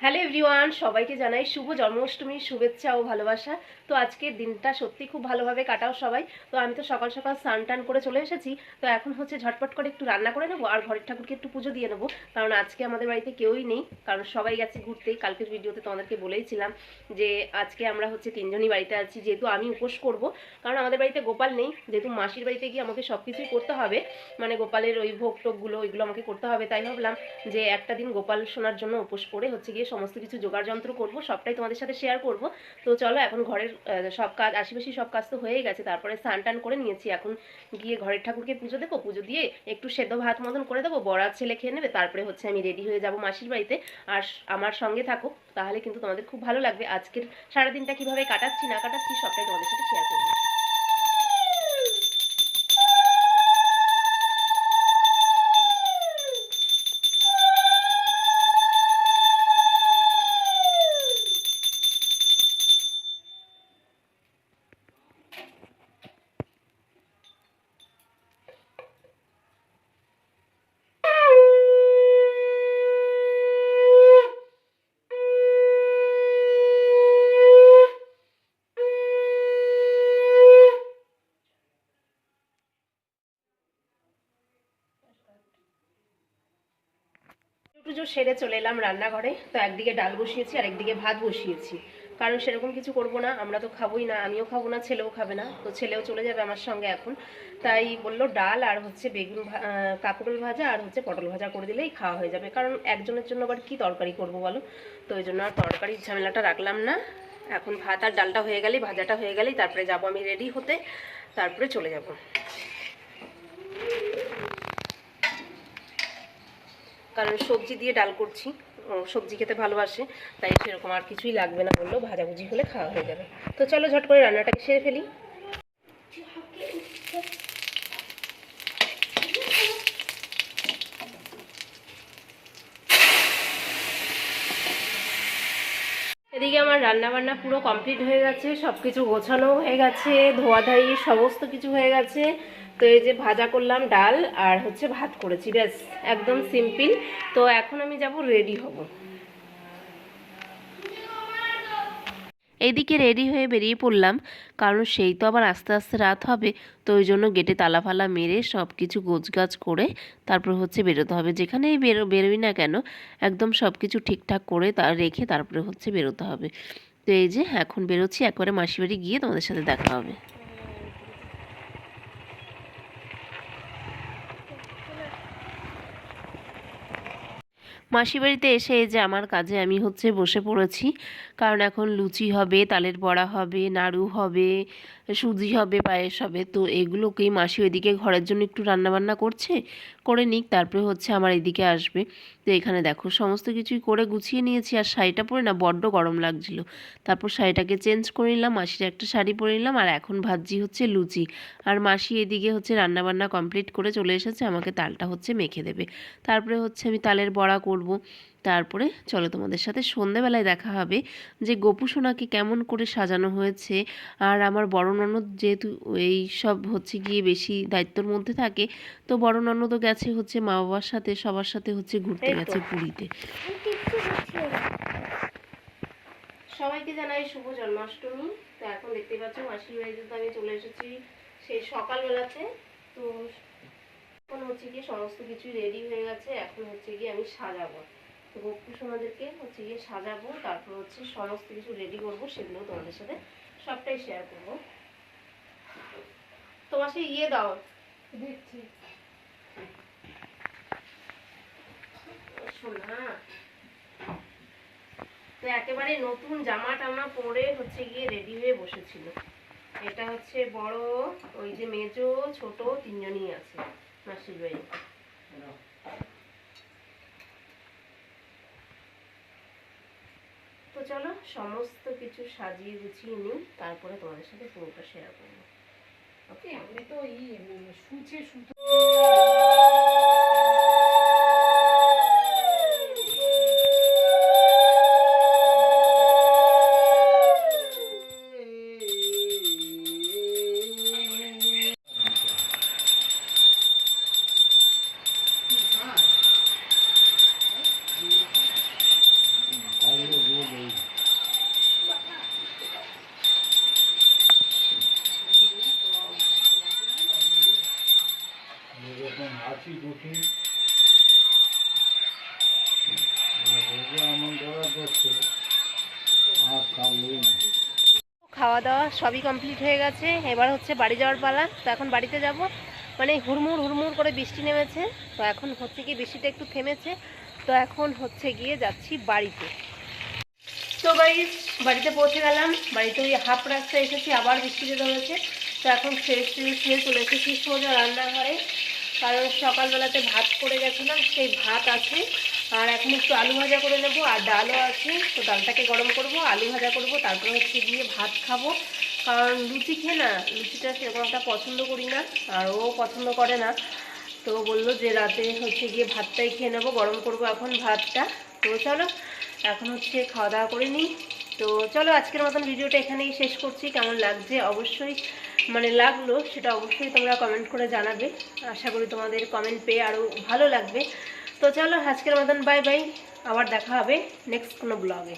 Hello everyone, সবাইকে জানাই শুভ জন্মাষ্টমীর শুভেচ্ছা ও ভালোবাসা। তো আজকের দিনটা সত্যি খুব ভালোভাবে কাটাও সবাই। তো আমি তো সকাল সকাল স্নান টান করে চলে এসেছি। তো এখন হচ্ছে ঝটপট করে একটু রান্না করে নেবো আর ঘরের ঠাকুরকে একটু পুজো দিয়ে নেবো, কারণ আজকে আমাদের বাড়িতে কেউই নেই, কারণ সবাই গেছে ঘুরতে। কালকের ভিডিওতে তোমাদেরকে বলেইছিলাম যে আজকে আমরা হচ্ছে তিনজনই বাড়িতে আছি, যেহেতু আমি উপোস করব, কারণ আমাদের বাড়িতে গোপাল নেই। যেহেতু মাসির বাড়িতে গিয়ে আমাকে সব কিছুই করতে হবে, মানে গোপালের ওই ভোগ টোকগুলো ওইগুলো আমাকে করতে হবে, তাই ভাবলাম যে একটা দিন গোপাল সোনার জন্য উপোস করে হচ্ছে গিয়ে সমস্ত কিছু জোগাড় যন্ত্র করবো, সবটাই তোমাদের সাথে শেয়ার করব। তো চলো, এখন ঘরের সব কাজ আশেপাশে সব কাজ তো হয়েই গেছে, তারপরে স্নান টান করে নিয়েছি। এখন গিয়ে ঘরের ঠাকুরকে পুজো দেবো, পুজো দিয়ে একটু সেদ্ধ ভাত মতন করে দেবো, বড়ার ছেলে খেয়ে নেবে, তারপরে হচ্ছে আমি রেডি হয়ে যাব মাসির বাড়িতে। আর আমার সঙ্গে থাকো, তাহলে কিন্তু তোমাদের খুব ভালো লাগবে। আজকের সারাদিনটা কিভাবে কাটাচ্ছি না কাটাচ্ছি সবটাই তোমাদের সাথে শেয়ার করবো। পুজো সেরে চলে এলাম রান্নাঘরে। তো একদিকে ডাল বসিয়েছি আর একদিকে ভাত বসিয়েছি, কারণ সেরকম কিছু করব না, আমরা তো খাবোই না, আমিও খাবো না, ছেলেও খাবে না। তো ছেলেও চলে যাবে আমার সঙ্গে এখন, তাই বললো ডাল আর হচ্ছে বেগুন কাঁকরোল ভাজা আর হচ্ছে পটল ভাজা করে দিলেই খাওয়া হয়ে যাবে, কারণ একজনের জন্য আবার কি তরকারি করব বলো। তো ওই জন্য আর তরকারির ঝামেলাটা রাখলাম না। এখন ভাত আর ডালটা হয়ে গেলেই, ভাজাটা হয়ে গেলেই তারপরে যাব আমি রেডি হতে, তারপরে চলে যাব। কারণ সবজি দিয়ে ডাল করছি, সবজি খেতে ভালোবাসে, তাই সেরকম আর কিছুই লাগবে না, বললো ভাজাভুজি হলে খাওয়া হয়ে যাবে। তো চলো ঝট করে রান্নাটাকে সেরে ফেলি। এদিকে আমার রান্না বান্না পুরো কমপ্লিট হয়ে গেছে, সব কিছু গোছানো হয়ে গেছে, ধোয়াধাই সমস্ত কিছু হয়ে গেছে। তো এই যে ভাজা করলাম ডাল আর হচ্ছে ভাত করেছি, ব্যাস একদম সিম্পল। তো এখন আমি যাব রেডি হব। এইদিকে রেডি হয়ে বেরিয়ে পড়লাম, কারণ সেই তো আবার আস্তে আস্তে রাত হবে। তো ওই জন্য গেটে তালা ফালা মেরে সব কিছু গোছগাছ করে তারপর হচ্ছে বেরোতে হবে। যেখানেই বেরোই না কেন একদম সব কিছু ঠিকঠাক করে রেখে তারপরে হচ্ছে বেরোতে হবে। তো এই যে এখন বেরোচ্ছি, একবারে মাসির বাড়ি গিয়ে তোমাদের সাথে দেখা হবে। মাসি বাড়িতে এসে এই যে আমার কাজে আমি হচ্ছে বসে পড়েছি, কারণ এখন লুচি হবে, তালের বড়া হবে, নাড়ু হবে, সুজি হবে, পায়েস হবে। তো এগুলোকেই মাসি ওইদিকে ঘরের জন্য একটু রান্নাবান্না করছে, করে নিক, তারপরে হচ্ছে আমার এদিকে আসবে। তো এখানে দেখো সমস্ত কিছুই করে গুছিয়ে নিয়েছি, আর শাড়িটা পরে না বড্ড গরম লাগছিল। তারপর শাড়িটাকে চেঞ্জ করে নিলাম, মাসির একটা শাড়ি পরে নিলাম, আর এখন ভাজি হচ্ছে লুচি। আর মাসি এদিকে হচ্ছে রান্নাবান্না কমপ্লিট করে চলে এসেছে, আমাকে তালটা হচ্ছে মেখে দেবে, তারপরে হচ্ছে আমি তালের বড়া করব। তারপরে চলো তোমাদের সাথে সন্ধেবেলায় দেখা হবে যে গোপু সোনাকে কেমন করে সাজানো হয়েছে। আর আমার বড় ননদ যেহেতু এই সব হচ্ছে গিয়ে বেশি দায়িত্বর মধ্যে থাকে, তো বড় ননদও গেছে হচ্ছে মা বাবার সাথে, সবার সাথে হচ্ছে ঘুরতে গেছে পুরীতে। সবাইকে জানাই শুভ জন্মাষ্টমী। তো এখন দেখতে পাচ্ছ মাসির বাড়িতে তো আমি চলে এসেছি সেই সকালবেলাতে। তো এখন হচ্ছে গিয়ে সমস্ত কিছু রেডি হয়ে গেছে, এখন হচ্ছে গিয়ে আমি সাজাবো। তো গোপু সোনাদেরকে হচ্ছে গিয়ে সাজাবো, তারপর হচ্ছে সমস্ত কিছু রেডি করবো, সেগুলো তোমাদের সাথে সবটাই শেয়ার করবো। তোমার সেই ইয়ে দাও, দেখছি শোনা। তো একেবারে নতুন জামা টামা পরে হচ্ছে গিয়ে রেডি হয়ে বসেছিল। এটা হচ্ছে বড়, ওই যে মেজো ছোট তিনজনই আছে মাসির বাড়ি। তো চলো সমস্ত কিছু সাজিয়ে গুছিয়ে নিই, তারপরে তোমাদের সাথে পুরোটা শেয়ার করবো। ওকে, আমি তো সুচে সুতো খাওয়া দাওয়া সবই কমপ্লিট হয়ে গেছে। এবার হচ্ছে বাড়ি যাওয়ার পালা। তো এখন বাড়িতে যাব, মানে হুড়মুড় হুড়মুড় করে বৃষ্টি নেমেছে। তো এখন হচ্ছে কি বৃষ্টিটা একটু থেমেছে, তো এখন হচ্ছে গিয়ে যাচ্ছি বাড়িতে। তো গাইস বাড়িতে পৌঁছে গেলাম। বাড়িতে ওই হাফ রাস্তায় এসেছি, আবার বৃষ্টিতে ধরেছে। তো এখন ফ্রেশ ট্রেশ হয়ে চলে এসেছি সোজা রান্নাঘরে, কারণ সকালবেলাতে ভাত করে গেছিলাম, সেই ভাত আছে। আর এখন একটু আলু ভাজা করে নেবো, আর ডালও আছে। তো ডালটাকে গরম করব, আলু ভাজা করব, তারপরে হচ্ছে গিয়ে ভাত খাবো। কারণ লুচি খেয়ে না, লুচিটা সেরকম একটা পছন্দ করি না, আর ও পছন্দ করে না। তো বললো যে রাতে হচ্ছে গিয়ে ভাতটাই খেয়ে নেবো, গরম করব এখন ভাতটা। তো চলো এখন হচ্ছে খাওয়া দাওয়া করে নিই। তো চলো আজকের মতন ভিডিওটা এখানেই শেষ করছি। কেমন লাগছে অবশ্যই, মানে লাগলো সেটা অবশ্যই তোমরা কমেন্ট করে জানাবে। আশা করি তোমাদের কমেন্ট পেয়ে আরও ভালো লাগবে। তো চলো আজকের মতন বাই বাই, আবার দেখা হবে নেক্সট কোনো ব্লগে।